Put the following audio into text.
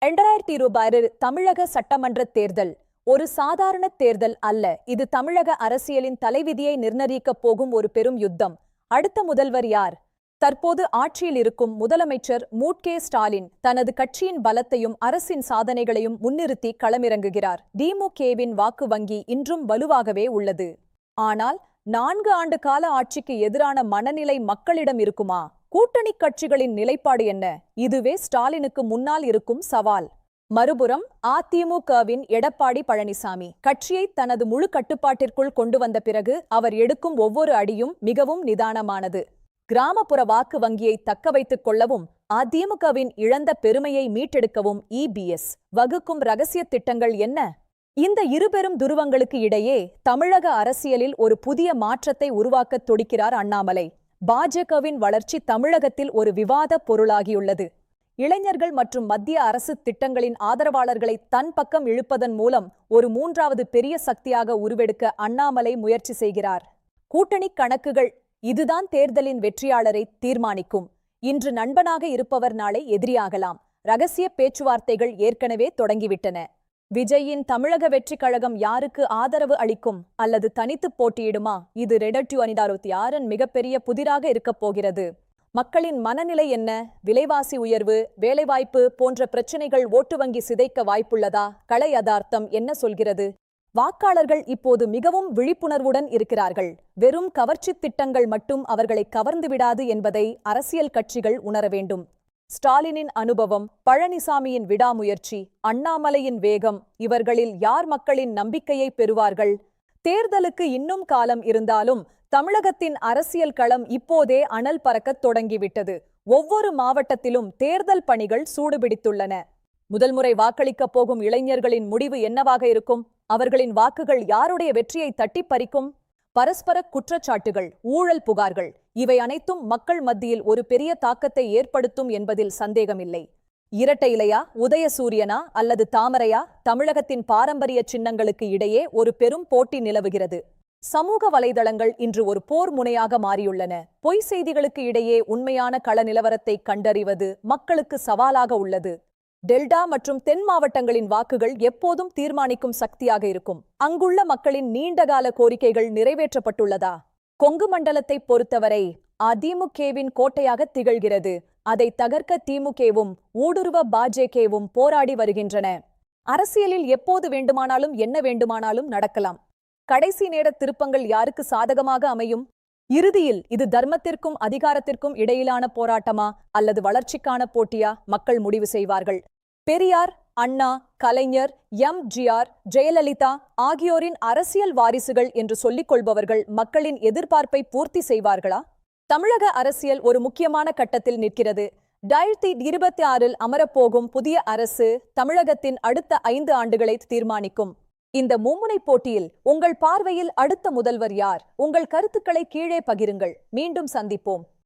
2026 தமிழக சட்டமன்ற தேர்தல் ஒரு சாதாரண தேர்தல் அல்ல. இது தமிழக அரசியலின் தலைவிதியை நிர்ணயிக்கப் போகும் ஒரு பெரும் யுத்தம். அடுத்த முதல்வர் யார்? தற்போது ஆட்சியில் இருக்கும் முதலமைச்சர் மு.க. ஸ்டாலின் தனது கட்சியின் பலத்தையும் அரசின் சாதனைகளையும் முன்னிறுத்தி களமிறங்குகிறார். திமுகவின் வாக்கு வங்கி இன்றும் வலுவாகவே உள்ளது. ஆனால் 4 ஆண்டு கால ஆட்சிக்கு எதிரான மனநிலை மக்களிடம் இருக்குமா? கூட்டணி கட்சிகளின் நிலைப்பாடு என்ன? இதுவே ஸ்டாலினுக்கு முன்னால் இருக்கும் சவால். மறுபுறம் அதிமுகவின் எடப்பாடி பழனிசாமி கட்சியை தனது முழு கட்டுப்பாட்டிற்குள் கொண்டு வந்த பிறகு அவர் எடுக்கும் ஒவ்வொரு அடியும் மிகவும் நிதானமானது. கிராமப்புற வாக்கு வங்கியை தக்க வைத்துக் கொள்ளவும் அதிமுகவின் இழந்த பெருமையை மீட்டெடுக்கவும் இபிஎஸ் வகுக்கும் ரகசிய திட்டங்கள் என்ன? இந்த இருபெரும் துருவங்களுக்கு இடையே தமிழக அரசியலில் ஒரு புதிய மாற்றத்தை உருவாக்கத் துடிக்கிறார் அண்ணாமலை. பாஜகவின் வளர்ச்சி தமிழகத்தில் ஒரு விவாத பொருளாகியுள்ளது. இளைஞர்கள் மற்றும் மத்திய அரசு திட்டங்களின் ஆதரவாளர்களை தன் பக்கம் இழுப்பதன் மூலம் ஒரு 3வது பெரிய சக்தியாக உருவெடுக்க அண்ணாமலை முயற்சி செய்கிறார். கூட்டணி கணக்குகள் இதுதான் தேர்தலின் வெற்றியாளரை தீர்மானிக்கும். இன்று நண்பனாக இருப்பவர் நாளை எதிரியாகலாம். ரகசிய பேச்சுவார்த்தைகள் ஏற்கனவே தொடங்கிவிட்டன. விஜயின் தமிழக வெற்றி கழகம் யாருக்கு ஆதரவு அளிக்கும் அல்லது தனித்து போட்டியிடுமா? இது 2026 மிகப்பெரிய புதிராக இருக்கப் போகிறது. மக்களின் மனநிலை என்ன? விலைவாசி உயர்வு, வேலைவாய்ப்பு போன்ற பிரச்சினைகள் ஓட்டு வங்கி சிதைக்க வாய்ப்புள்ளதா? கள யதார்த்தம் என்ன சொல்கிறது? வாக்காளர்கள் இப்போது மிகவும் விழிப்புணர்வுடன் இருக்கிறார்கள். வெறும் கவர்ச்சி திட்டங்கள் மட்டும் அவர்களை கவர்ந்துவிடாது என்பதை அரசியல் கட்சிகள் உணர வேண்டும். ஸ்டாலினின் அனுபவம், பழனிசாமியின் விடாமுயற்சி, அண்ணாமலையின் வேகம், இவர்களில் யார் மக்களின் நம்பிக்கையை பெறுவார்கள்? தேர்தலுக்கு இன்னும் காலம் இருந்தாலும் தமிழகத்தின் அரசியல் களம் இப்போதே அனல் பறக்கத் தொடங்கிவிட்டது. ஒவ்வொரு மாவட்டத்திலும் தேர்தல் பணிகள் சூடுபிடித்துள்ளன. முதல் முறை வாக்களிக்கப் போகும் இளைஞர்களின் முடிவு என்னவாக இருக்கும்? அவர்களின் வாக்குகள் யாருடைய வெற்றியை தட்டிப் பறிக்கும்? பரஸ்பர குற்றச்சாட்டுகள், ஊழல் புகார்கள், இவை அனைத்தும் மக்கள் மத்தியில் ஒரு பெரிய தாக்கத்தை ஏற்படுத்தும் என்பதில் சந்தேகமில்லை. இரட்டை இலையா, உதயசூரியனா அல்லது தாமரையா? தமிழகத்தின் பாரம்பரிய சின்னங்களுக்கு இடையே ஒரு பெரும் போட்டி நிலவுகிறது. சமூக வலைதளங்கள் இன்று ஒரு போர் முனையாக மாறியுள்ளன. பொய் செய்திகளுக்கு இடையே உண்மையான கள நிலவரத்தை கண்டறிவது மக்களுக்கு சவாலாக உள்ளது. டெல்டா மற்றும் தென் மாவட்டங்களின் வாக்குகள் எப்போதும் தீர்மானிக்கும் சக்தியாக இருக்கும். அங்குள்ள மக்களின் நீண்டகால கோரிக்கைகள் நிறைவேற்றப்பட்டுள்ளதா? கொங்கு மண்டலத்தை பொறுத்தவரை அதிமுகவின் கோட்டையாக திகழ்கிறது. அதை தகர்க்க திமுகவும் ஊடுருவ பாஜகவும் போராடி வருகின்றன. அரசியலில் எப்போது வேண்டுமானாலும் என்ன வேண்டுமானாலும் நடக்கலாம். கடைசி நேர திருப்பங்கள் யாருக்கு சாதகமாக அமையும்? இறுதியில் இது தர்மத்திற்கும் அதிகாரத்திற்கும் இடையிலான போராட்டமா அல்லது வளர்ச்சிக்கான போட்டியா? மக்கள் முடிவு செய்வார்கள். பெரியார், அண்ணா, கலைஞர், எம்.ஜி.ஆர்., ஜெயலலிதா ஆகியோரின் அரசியல் வாரிசுகள் என்று சொல்லிக் கொள்பவர்கள் மக்களின் எதிர்பார்ப்பை பூர்த்தி செய்வார்களா? தமிழக அரசியல் ஒரு முக்கியமான கட்டத்தில் நிற்கிறது. 2026 அமரப்போகும் புதிய அரசு தமிழகத்தின் அடுத்த 5 ஆண்டுகளை தீர்மானிக்கும். இந்த மும்முனை போட்டியில் உங்கள் பார்வையில் அடுத்த முதல்வர் யார்? உங்கள் கருத்துக்களை கீழே பகிருங்கள். மீண்டும் சந்திப்போம்.